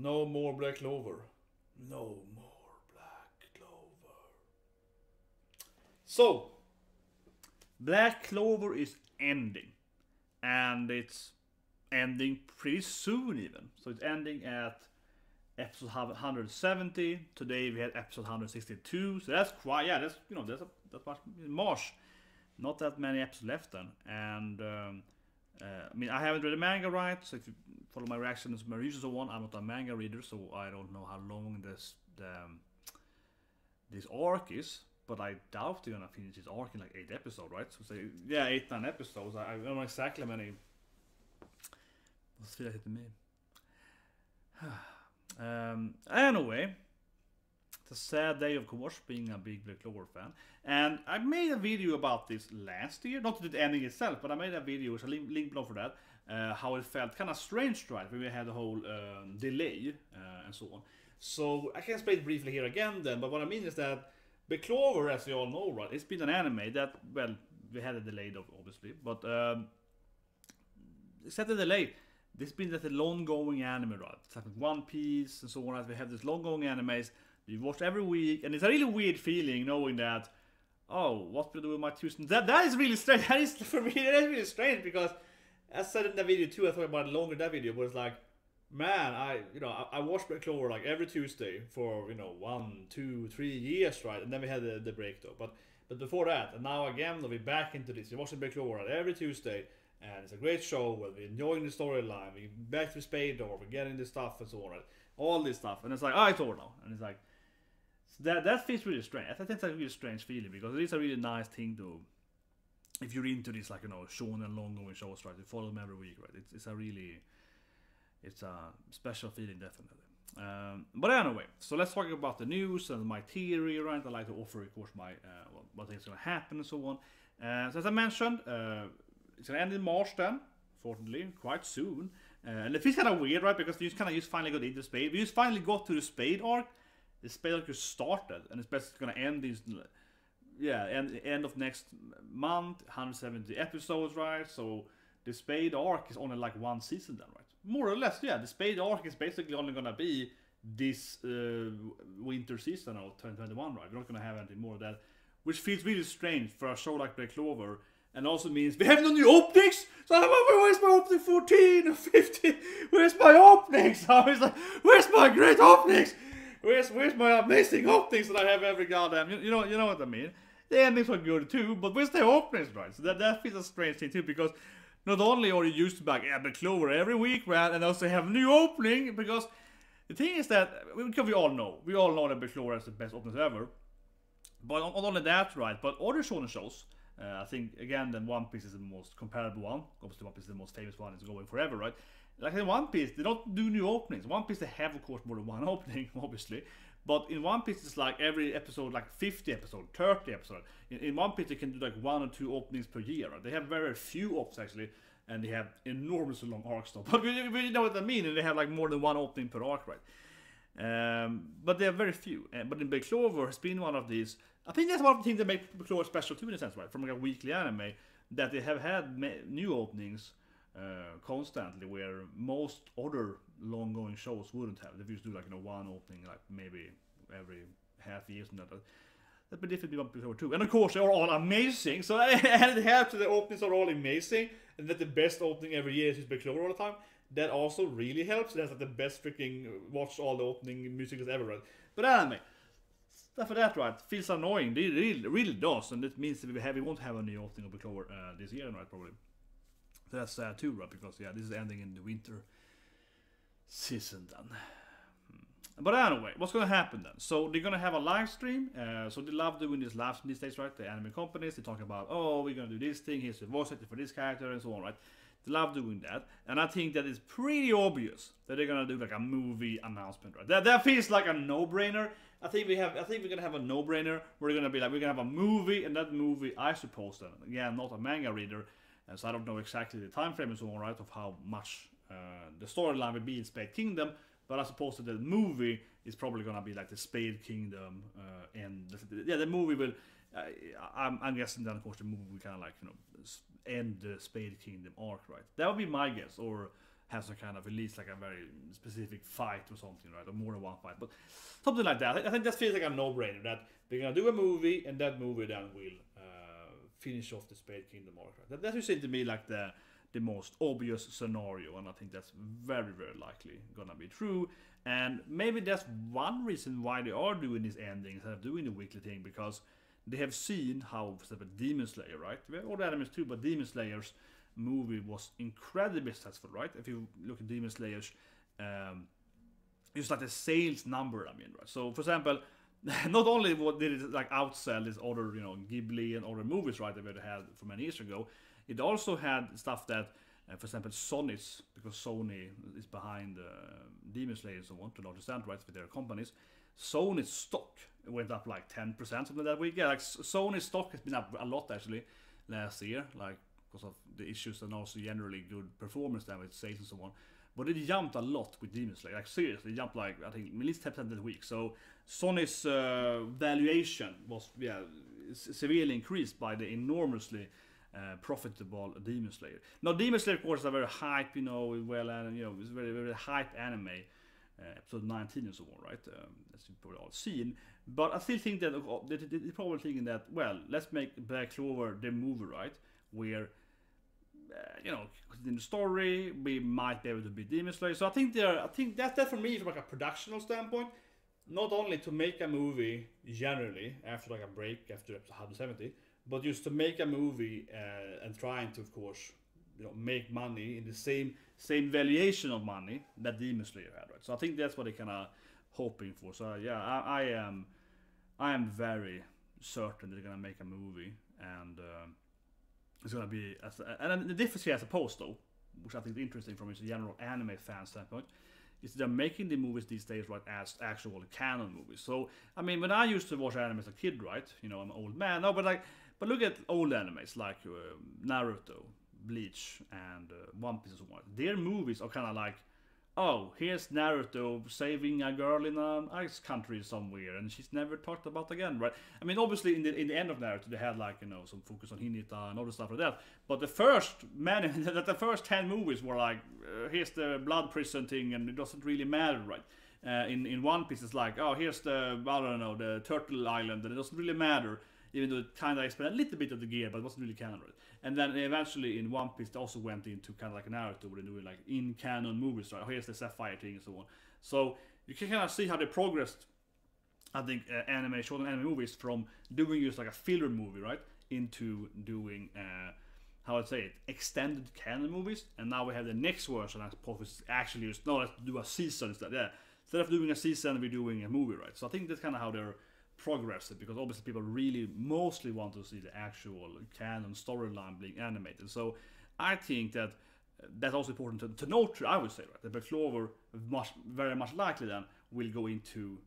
No more Black Clover. No more Black Clover. So, Black Clover is ending. And it's ending pretty soon even. So it's ending at episode 170. Today we had episode 162. So that's quite, yeah, that's, you know, that's much in March. Not that many episodes left then. And I mean, I haven't read the manga, right? So if you follow my reactions, my reviews and so on, I'm not a manga reader, so I don't know how long this arc is. But I doubt they're gonna finish this arc in like 8 episodes, right? So say, yeah, 8-9 episodes. I don't know exactly how many. What's det heter me? Anyway, it's a sad day, of course, being a big Black Clover fan. And I made a video about this last year, not the ending itself, but I made a video, which I link below for that, how it felt kind of strange, right? When we had the whole delay and so on. So I can explain it briefly here again then, but what I mean is that Black Clover, as you all know, right, it's been an anime that, well, we had a delay, obviously, but except the delay, this has been that a long-going anime, right? It's like One Piece and so on. As we have these long-going animes we watch every week, and it's a really weird feeling knowing that, oh, what will I do with my Tuesday? That is really strange. That is for me. That is really strange because, as I said in that video too, I thought about it longer that video, but it's like, man, I watched Black Clover like every Tuesday for 1, 2, 3 years, right? And then we had the break though. But before that, and now again, we're back into this. We're watching Black Clover right, every Tuesday, and it's a great show. Where we're enjoying the storyline. We're back to Spade, or we're getting this stuff and so on, right? All this stuff, and it's like, it's over now, and it's like that feels really strange. I think it's a really strange feeling because it is a really nice thing to, if you're into this, like shonen long-going shows, right? You follow them every week, right? It's a special feeling, definitely. But anyway, so let's talk about the news and my theory, right? I like to offer, of course, my what things going to happen and so on. So as I mentioned, it's going to end in March then, fortunately, quite soon. And it feels kind of weird, right? Because you just finally got into Spade. We just finally got to the Spade arc. The Spade arc just started, and it's basically going to end this, end of next month, 170 episodes, right? So the Spade arc is only like one season then, right? More or less, yeah. The Spade arc is basically only gonna be this winter season of 2021, right? We're not gonna have anything more of that, which feels really strange for a show like Black Clover, and also means we have no new openings. So where's my opening 14 or 15? Where's my openings? I was like, where's my great openings? Where's my amazing openings that I have every goddamn? You know what I mean? The endings were good too, but where's the openings, right? So that feels a strange thing too, because not only are you used to back Black Clover every week, right, and also have a new opening, because the thing is that, because we all know that Black Clover has the best openings ever, but not only that, right, but other shonen shows, I think, again, then One Piece is the most comparable one, obviously One Piece is the most famous one, it's going forever, right, like in One Piece, they don't do new openings. One Piece, they have, of course, more than one opening, obviously, but in One Piece, it's like every episode, like 50 episodes, 30 episodes. In One Piece, they can do like 1 or 2 openings per year. Right? They have very few ops, actually, and they have enormously long arcs, though. But we know what I mean, and they have like more than 1 opening per arc, right? But they have very few. But in Black Clover has been one of these. I think that's one of the things that make Black Clover special too, in a sense, right? From like a weekly anime, that they have had new openings constantly, where most other long-going shows wouldn't have. They used to do like one opening, like maybe every half year and that. That'd be different with Black Clover too. And of course, they're all amazing. So and it helps that the openings are all amazing, and that the best opening every year is Black Clover all the time. That also really helps. That's like the best freaking watch all the opening musicals ever, right? But anyway, stuff like that, right? Feels annoying. It really does, and it means that we won't have a new opening of Black Clover this year, right? Probably. So that's sad too, right? Because this is ending in the winter season then. But anyway, what's gonna happen then? So they're gonna have a live stream. So they love doing this live stream these days, right? The anime companies, they talk about, oh, we're gonna do this thing, here's the voice actor for this character, and so on, right? They love doing that, and I think that it's pretty obvious that they're gonna do like a movie announcement, right? That feels like a no-brainer. I think we're gonna have a no-brainer. We're gonna have a movie, and that movie, I suppose, then again, not a manga reader, and so I don't know exactly the time frame and so on, right, of how much the storyline will be in Spade Kingdom. But I suppose that the movie is probably gonna be like the Spade Kingdom, and the movie will. I'm guessing that, of course, the movie will kind of like end the Spade Kingdom arc, right? That would be my guess, or have some kind of at least like a very specific fight or something, right? Or more than one fight, but something like that. I think that feels like a no-brainer that they're gonna do a movie, and that movie then will finish off the Spade Kingdom arc. Right? That seems to me like the most obvious scenario, and I think that's very, very likely gonna be true. And maybe that's one reason why they are doing this ending instead of doing the weekly thing, because they have seen how, for example, Demon Slayer, right? We have all the animes too, but Demon Slayer's movie was incredibly successful, right? If you look at Demon Slayer's, it's like the sales number, I mean, right? So, for example, not only did it like outsell this other, you know, Ghibli and other movies, right, that we had from many years ago, it also had stuff that, for example, Sony's, because Sony is behind Demon Slayer and so on, to large extent, right, with their companies. Sony's stock went up like 10% something that week. Yeah, like Sony's stock has been up a lot actually last year, like because of the issues and also generally good performance there with sales and so on. But it jumped a lot with Demon Slayer, like seriously, it jumped like I think at least 10% that week. So Sony's valuation was severely increased by the enormously profitable Demon Slayer. Now Demon Slayer, of course, is a very hype, you know, well, and you know, it's a very, very hype anime. Episode 19 and so on, right? As you've probably all seen. But I still think that they're probably thinking that, well, let's make Black Clover the movie, right? Where, you know, in the story, we might be able to beat Demon Slayer. So I think that for me, from like a productional standpoint, not only to make a movie generally after like a break after episode 170, but just to make a movie and trying to, of course, you know, make money in the same valuation of money that Demon Slayer had, right? So I think that's what they're kind of hoping for. So yeah, I am very certain they're gonna make a movie, and it's gonna be and the difference here, I suppose, though, which I think is interesting from a general anime fan standpoint, is they're making the movies these days, right, as actual canon movies. So I mean, when I used to watch anime as a kid, right, you know, I'm an old man, no, but look at old animes like Naruto, Bleach, and One Piece and so on. Their movies are kind of like, oh, here's Naruto saving a girl in an ice country somewhere, and she's never talked about again, right? I mean, obviously, in the end of Naruto, they had like, you know, some focus on Hinata and other stuff like that. But the first 10 movies were like, here's the blood prison thing, and it doesn't really matter, right? In One Piece, it's like, oh, here's the, I don't know, the Turtle Island, and it doesn't really matter, even though it kind of explained a little bit of the gear, but it wasn't really canon, right? And then eventually in One Piece, they also went into kind of like Naruto, where they're doing like in canon movies, right? Oh, here's the Sapphire thing and so on. So you can kind of see how they progressed, I think, shonen anime movies from doing just like a filler movie, right? Into doing, how I'd say it, extended canon movies. And now we have the next version, I suppose, is actually just, no, let's do a season instead. Yeah. Instead of doing a season, we're doing a movie, right? So I think that's kind of how they're progressive, because obviously people really mostly want to see the actual canon storyline being animated. So I think that that's also important to note, I would say, right? That Black Clover very much likely then will go into,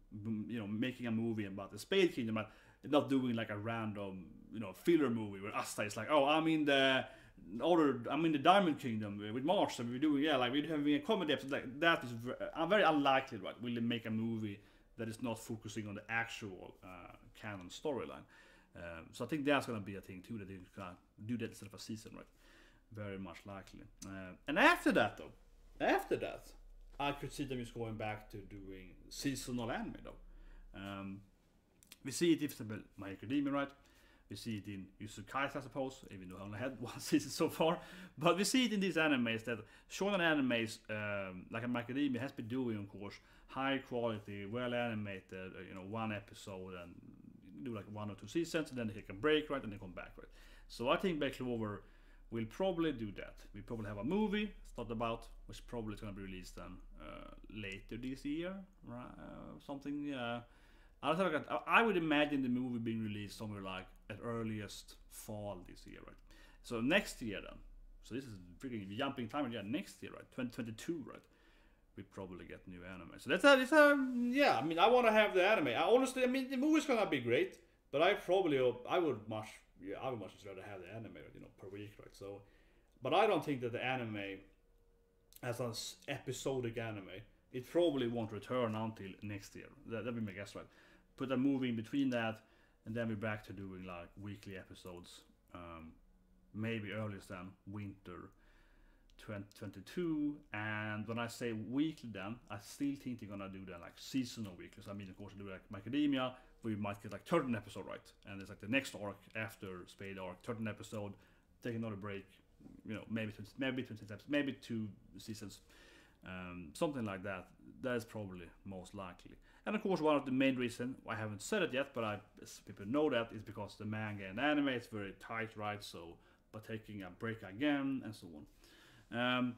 you know, making a movie about the Spade Kingdom, but not doing like a random, you know, filler movie where Asta is like, oh, I'm in the Diamond Kingdom with Mars, and we're doing, yeah, like we're having a comedy episode. Like that is very unlikely, right? Will they make a movie that is not focusing on the actual canon storyline? So I think that's going to be a thing too, that they can do that instead of a season, right? Very much likely. And after that, I could see them just going back to doing seasonal anime, though. We see it in, for example, My Hero Academia, right? We see it in succes, I suppose, even though I only had one season so far. But we see it in these animes that shonen animes, like My Hero Academia, has been doing, of course, high quality, well animated, you know, one episode, and do like 1 or 2 seasons, and then they take a break, right, and they come back, right. So I think Black Clover will probably do that. We probably have a movie thought about, which probably is going to be released then later this year, right? Something, yeah. I would imagine the movie being released somewhere like at earliest fall this year, right? So next year then. So this is freaking jumping time, yeah. Next year, right? 2022, right? We probably get new anime. So yeah. I mean, I want to have the anime. I mean, the movie's gonna be great, but I would much rather have the anime, you know, per week, right? So, but I don't think that the anime, as an episodic anime, it probably won't return until next year. That'd be my guess, right? Put a movie in between that, and then we're back to doing like weekly episodes. Maybe earliest then winter 2022, and when I say weekly, then I still think they're gonna do that like seasonal weekly. So I mean, of course, do like Macadamia, where we might get like 13 episode, right? And it's like the next arc after Spade arc, 13 episode, take another break, you know, maybe 20 episodes, maybe 2 seasons, something like that. That is probably most likely. And of course, one of the main reasons, I haven't said it yet, but as people know that, is because the manga and anime is very tight, right? So, by taking a break again, and so on.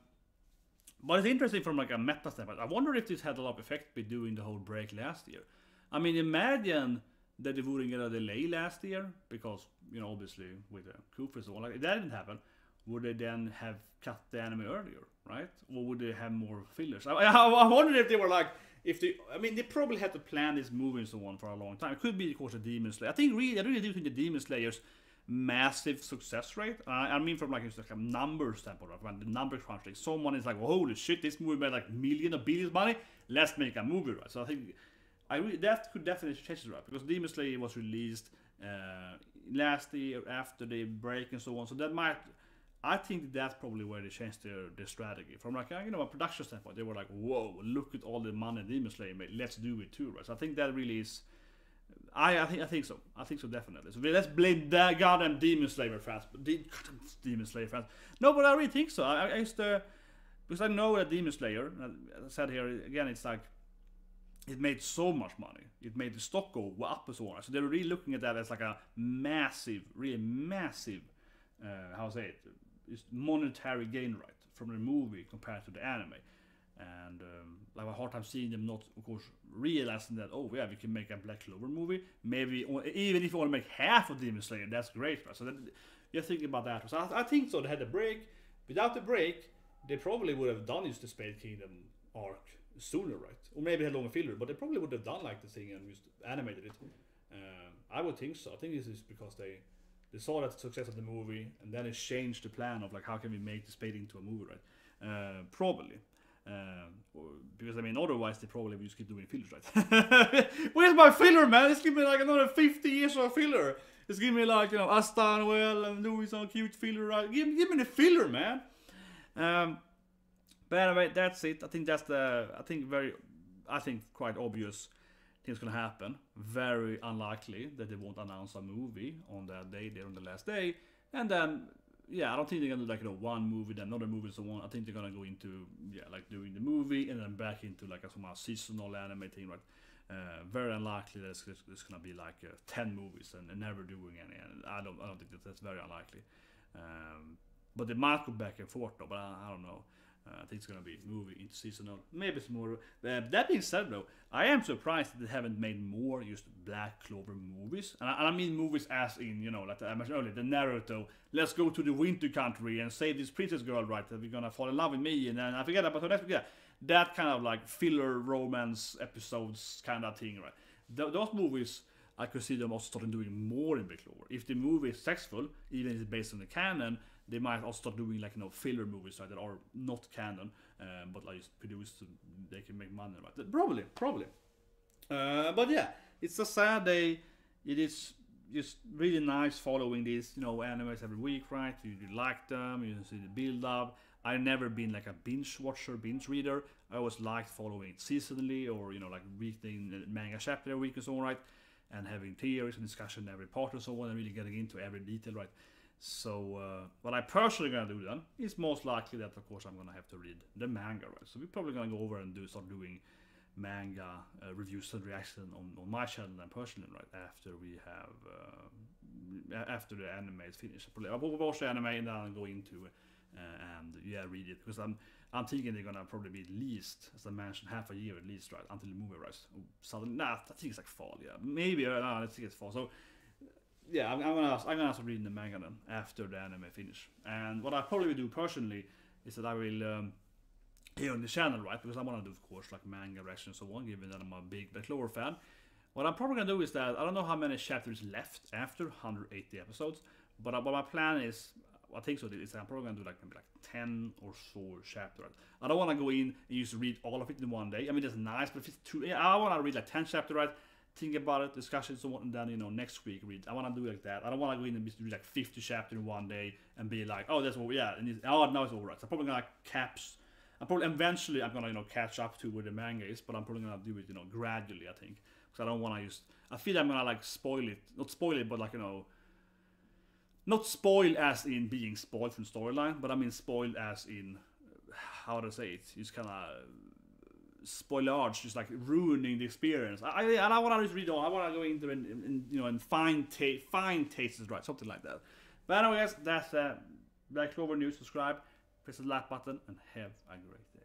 But it's interesting from like a meta standpoint. I wonder if this had a lot of effect by doing the whole break last year. I mean, imagine that they wouldn't get a delay last year, because, you know, obviously with the Cooper and so on, like, if that didn't happen, would they then have cut the anime earlier, right? Or would they have more fillers? I wonder if they were like, I mean, they probably had to plan this movie and so on for a long time. It could be, of course, a Demon Slayer. I really do think the Demon Slayer's massive success rate. I mean, from like a number standpoint, right? The number crunch, like someone is like, well, holy shit, this movie made like millions or billions of money. Let's make a movie, right? So I think that could definitely change it, right? Because Demon Slayer was released last year after the break and so on. So that might. I think that's probably where they changed their strategy. From like a production standpoint, they were like, whoa, look at all the money Demon Slayer made. Let's do it too, right? So I think that really is. I think so. I think so, definitely. So let's blame that goddamn Demon Slayer fans. Demon Slayer fans. No, but I really think so. I used to, because I know that Demon Slayer, as I said here again, it's like it made so much money. It made the stock go up and so on. So they were really looking at that as like a massive, really massive, how to say it, is monetary gain, right, from the movie compared to the anime. And I have a hard time seeing them not, of course, realizing that, oh yeah, we can make a Black Clover movie. Maybe even if you want to make half of Demon Slayer, that's great, right? So that, you're thinking about that. So I think so. They had a break. Without the break, they probably would have done just the Spade Kingdom arc sooner, right? Or maybe had longer filler, but they probably would have done like the thing and just animated it. I would think so. I think this is because they saw that the success of the movie, and then it changed the plan of like, how can we make the Spade into a movie, right? Probably. Because I mean, otherwise they probably would just keep doing fillers, right? Where's my filler, man? Just give me like another 50 years of filler. Just give me like, Asta and well, I'm doing some cute filler, right? Give me the filler, man. But anyway, that's it. I think that's quite obvious things gonna happen. Very unlikely that they won't announce a movie on that day, there on the last day, and then. Yeah, I don't think they're gonna do like one movie, then another movie, and so on. I think they're gonna go into like doing the movie and then back into like some seasonal anime thing, right? Very unlikely that it's gonna be like 10 movies and never doing any. And I don't think that's very unlikely. But they might go back and forth though. But I don't know. I think it's gonna be movie into seasonal, maybe some more. That being said, though, I am surprised that they haven't made more just Black Clover movies, and I mean movies as in like I mentioned earlier, the Naruto. Let's go to the winter country and save this princess girl, right? That we're gonna fall in love with me, and then I forget about that. Yeah, that kind of like filler romance episodes kind of thing, right? Those movies, I could see them also starting doing more in Black Clover. If the movie is successful, even if it's based on the canon, they might also start doing like filler movies, right, that are not canon, but like just produced so they can make money, right? Probably. But yeah, it's a sad day. It is just really nice following these animes every week, right? You like them, you see the build up. I've never been like a binge watcher, binge reader. I always liked following it seasonally, or like reading manga chapter every week and so on, right? And having theories and discussion every part and so on, and really getting into every detail, right? So what I personally gonna do then is most likely that, of course, I'm gonna have to read the manga, right? So we're probably gonna go over and start doing manga reviews and reaction on my channel and personally, right? After we have after the anime is finished, I'll watch the anime and then I'll go into and read it, because I'm thinking they're gonna probably be at least, as I mentioned, half a year at least, right, until the movie arrives. Suddenly, I think it's like fall, yeah, maybe. I think it's fall. So. Yeah, I'm gonna start reading the manga then after the anime finish. And what I probably will do personally is that I will here on the channel, right? Because I want to do, of course, like manga reaction and so on, given that I'm a big Black Clover fan. What I'm probably gonna do is that I don't know how many chapters left after 180 episodes, but my plan is, I think so, is I'm probably gonna do like maybe like 10 or so chapters. Right? I don't want to go in and just read all of it in one day. I mean, that's nice, but if it's too, I want to read like 10 chapters, right? think about it, discuss it somewhat, and then, you know, next week read. I want to do it like that. I don't want to go in and read like 50 chapters in one day and be like, oh, that's what, yeah, and now it's over. So I'm probably gonna eventually I'm gonna, you know, catch up to where the manga is, but I'm probably gonna do it, you know, gradually, I think, because I don't want to I feel I'm gonna like spoil it, not spoil it, but like, you know, not spoil as in being spoiled from storyline, but I mean spoiled as in, how to say it, just kind of spoilage, just like ruining the experience. I want to just read on. I want to go into and you know, and find taste is right, something like that. But anyways, that's Black Clover news. Subscribe, press the like button, and have a great day.